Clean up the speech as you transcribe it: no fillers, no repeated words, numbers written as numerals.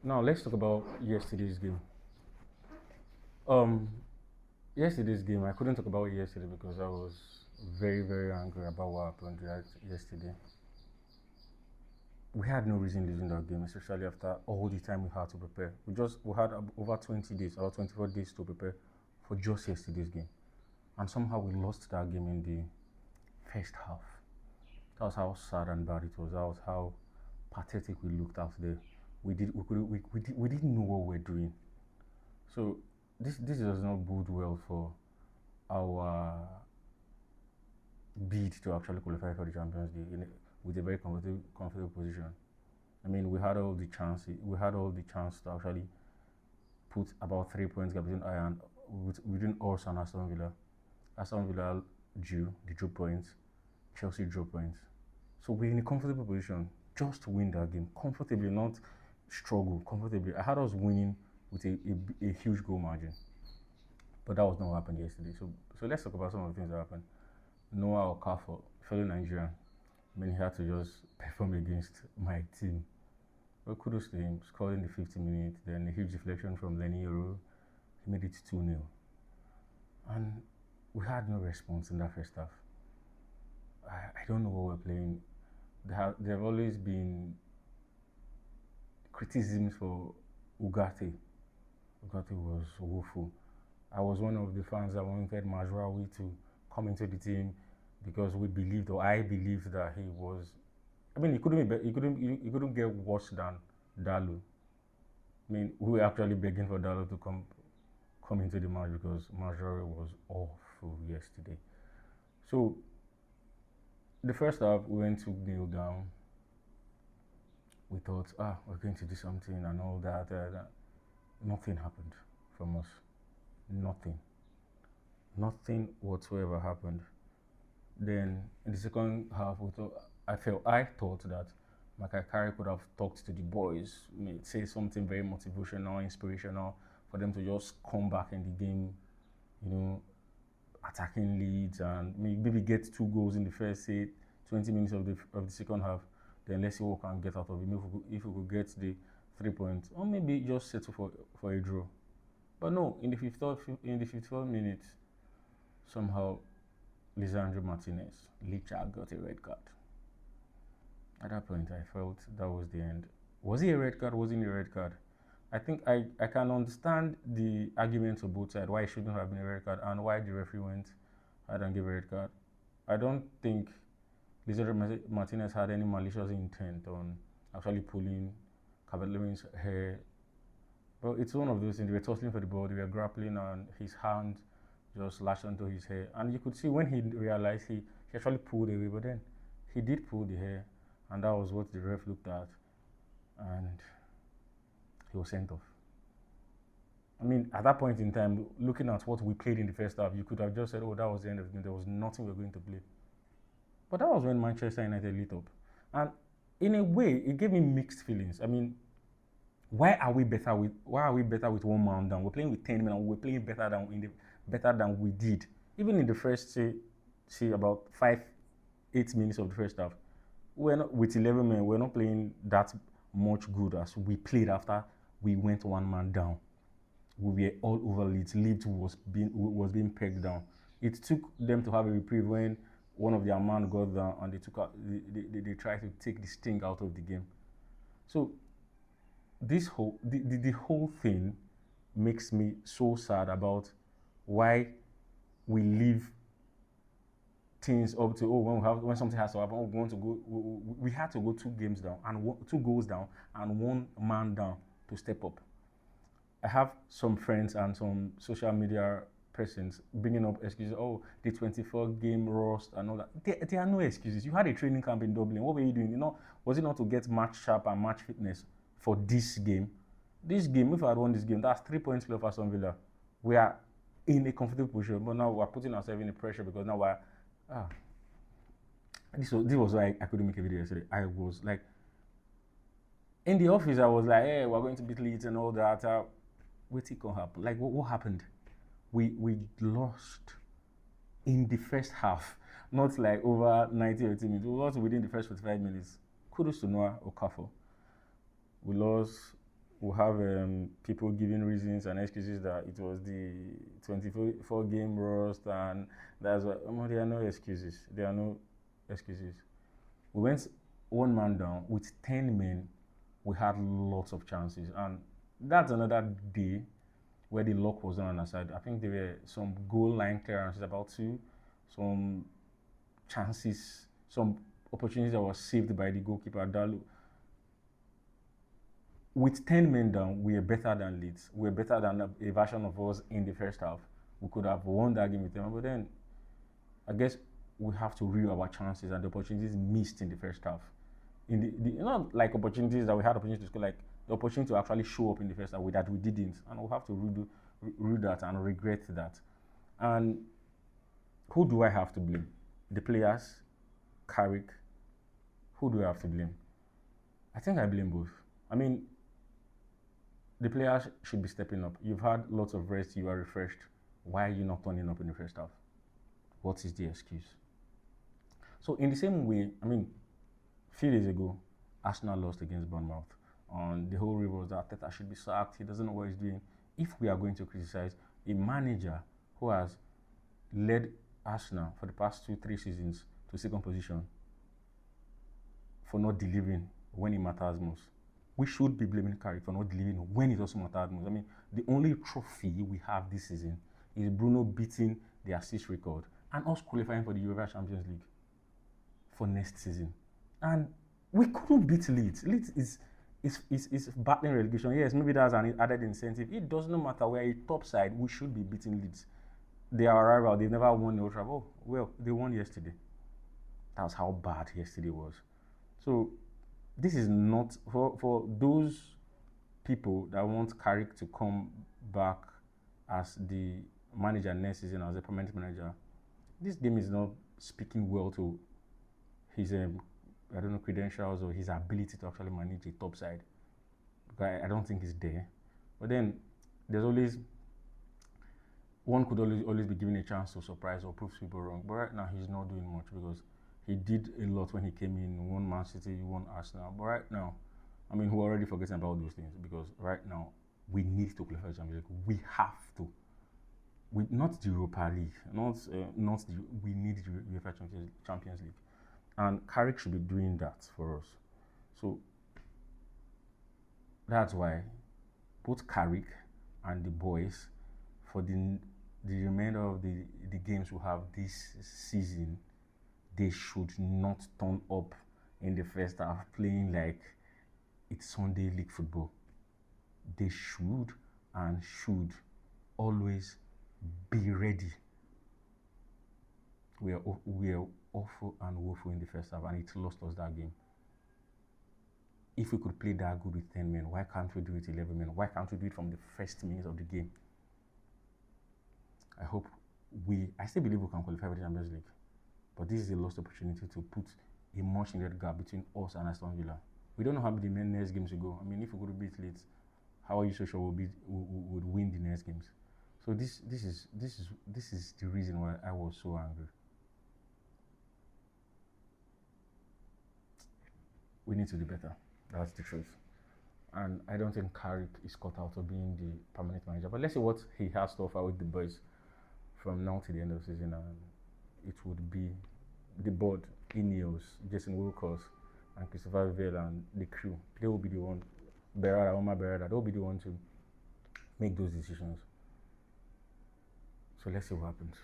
Now let's talk about yesterday's game. Um, Yesterday's game, I couldn't talk about it yesterday because I was very, very angry about what happened yesterday. We had no reason losing that game, especially after all the time we had to prepare. We had over 20 days, about 24 days to prepare for just yesterday's game, and somehow we lost that game in the first half. That was how sad and bad it was. That was how pathetic we looked out there. We didn't know what we were doing. So this does not bode well for our bid to actually qualify for the Champions League with a very comfortable position. I mean, we had all the chance. We had all the chance to actually put about 3 points gap between I and within us and Aston Villa. Aston Villa drew points. Chelsea drew points. So we're in a comfortable position just to win that game comfortably, not struggle comfortably. I had us winning with a huge goal margin, but that was not what happened yesterday. So let's talk about some of the things that happened. Noah Okafor, fellow Nigerian, I mean, he had to just perform against my team. Well, kudos to him, scored in the 50th minute, then a huge deflection from Lenny Yoro. He made it 2-0. And we had no response in that first half. I don't know what we're playing. There have always been criticisms for Ugarte. Ugarte was woeful. I was one of the fans that wanted Majraoui to come into the team because we believed, or I believed, that he was. I mean, he couldn't get worse than Dalu. I mean, we were actually begging for Dalu to come into the match because Majraoui was awful yesterday. So the first half, we went to kneel down. We thought, we're going to do something and all that. Nothing happened from us. Nothing whatsoever happened. Then in the second half, I thought that Michael Carey could have talked to the boys, say something very motivational, inspirational, for them to just come back in the game, attacking leads and maybe get 2 goals in the first, say, 20 minutes of the second half. Then let's see what we can get out of it. If we could get the 3 points, or maybe just settle for a draw. But no, in the 54th minute, somehow Lisandro Martinez, Licha, got a red card. At that point, I felt that was the end. Was it a red card? Wasn't it a red card? I think I can understand the arguments of both sides, why it shouldn't have been a red card and why the referee went ahead and gave a red card. I don't think Lisandro Martinez had any malicious intent on actually pulling Calvert-Lewin's hair. But it's one of those things. They were tussling for the ball, they were grappling, and his hand just lashed onto his hair. And you could see when he realized, he actually pulled away, but then he did pull the hair, and that was what the ref looked at, and he was sent off. I mean, at that point in time, looking at what we played in the first half, you could have just said, that was the end of the game. There was nothing we were going to play. But that was when Manchester United lit up. And in a way, it gave me mixed feelings. I mean, why are we better with 1 man down? We're playing with 10 men and we're playing better than we did. Even in the first, say about 5-8 minutes of the first half, we're not with 11 men, we're not playing that much good as we played after we went 1 man down. We were all over Leeds. Leeds was being pegged down. It took them to have a reprieve when one of their men got down and they tried to take the sting out of the game. So the whole thing makes me so sad about why we leave things up to when something has to happen, we want to go. We had to go 2 games down and 2 goals down and 1 man down to step up. I have some friends and some social media persons bringing up excuses. The 24-game rust and all that. There are no excuses. You had a training camp in Dublin. What were you doing? Was it not to get match sharp and match fitness for this game? This game, if I had won this game, that's 3 points clear for Aston Villa. We are in a comfortable position, but now we're putting ourselves in a pressure because now we're. This was why I couldn't make a video yesterday. I was like, in the office, I was like, hey, we're going to beat Leeds and all that. Wait, it can happen. Like, what happened? We lost in the first half, not like over 90 or 80 minutes. We lost within the first 45 minutes. Kudos to Noah Okafor. We lost We'll have people giving reasons and excuses that it was the 24 game rust, and that's what. There are no excuses. There are no excuses. We went one man down with 10 men. We had lots of chances, and that's another day where the luck was on our side. I think there were some goal line clearances, about two, some chances, some opportunities that were saved by the goalkeeper Dalu. With 10 men down, we are better than Leeds. We're better than a version of us in the first half. We could have won that game with them, but then I guess we have to review our chances and the opportunities missed in the first half. In the not like opportunities that we had opportunity to score, like the opportunity to actually show up in the first half that we didn't, and we'll have to redo that and regret that. And who do I have to blame? The players, Carrick. Who do I have to blame? I think I blame both. I mean, the players should be stepping up. You've had lots of rest, you are refreshed. Why are you not turning up in the first half? What is the excuse? So in the same way, I mean, a few days ago, Arsenal lost against Bournemouth. The whole river was that Arteta should be sacked. He doesn't know what he's doing. If we are going to criticize a manager who has led Arsenal for the past 2-3 seasons to second position for not delivering when it matters most, we should be blaming Carrick for not delivering when it also matters most. I mean, the only trophy we have this season is Bruno beating the assist record and us qualifying for the UEFA Champions League for next season. And we couldn't beat Leeds. Leeds is battling relegation. Yes, maybe that's an added incentive. It doesn't matter. We're a top side. We should be beating Leeds. They are a rival. They've never won the Old Trafford. Oh, well, they won yesterday. That's how bad yesterday was. So this is not for those people that want Carrick to come back as the manager next season, as a permanent manager. This game is not speaking well to his I don't know, credentials or his ability to actually manage a top side. Because I don't think he's there. But then there's always one could always be given a chance to surprise or prove people wrong. But right now he's not doing much because he did a lot when he came in, won Man City, won Arsenal. But right now, I mean, we're already forgetting about those things because right now we need to qualify for the Champions League. We have to. Not the Europa League, we need the UEFA Champions League. And Carrick should be doing that for us. So that's why both Carrick and the boys, for the remainder of the games we have this season, they should not turn up in the first half playing like it's Sunday league football. They should always be ready. We are awful and woeful in the first half, and it lost us that game. If we could play that good with 10 men, why can't we do it 11 men? Why can't we do it from the first minutes of the game? I still believe we can qualify for the Champions League, but this is a lost opportunity to put a much needed gap between us and Aston Villa. We don't know how the next games will go. I mean, if we could beat Leeds, how are you so sure we'll win the next games? So this is the reason why I was so angry. We need to do better. That's the truth. And I don't think Carrick is cut out of being the permanent manager. But let's see what he has to offer with the boys from now to the end of the season. And it would be the board, Ineos, Jason Wilcox, and Christopher Vale and the crew. They will be the one, Omar Berada, they will be the one to make those decisions. So let's see what happens.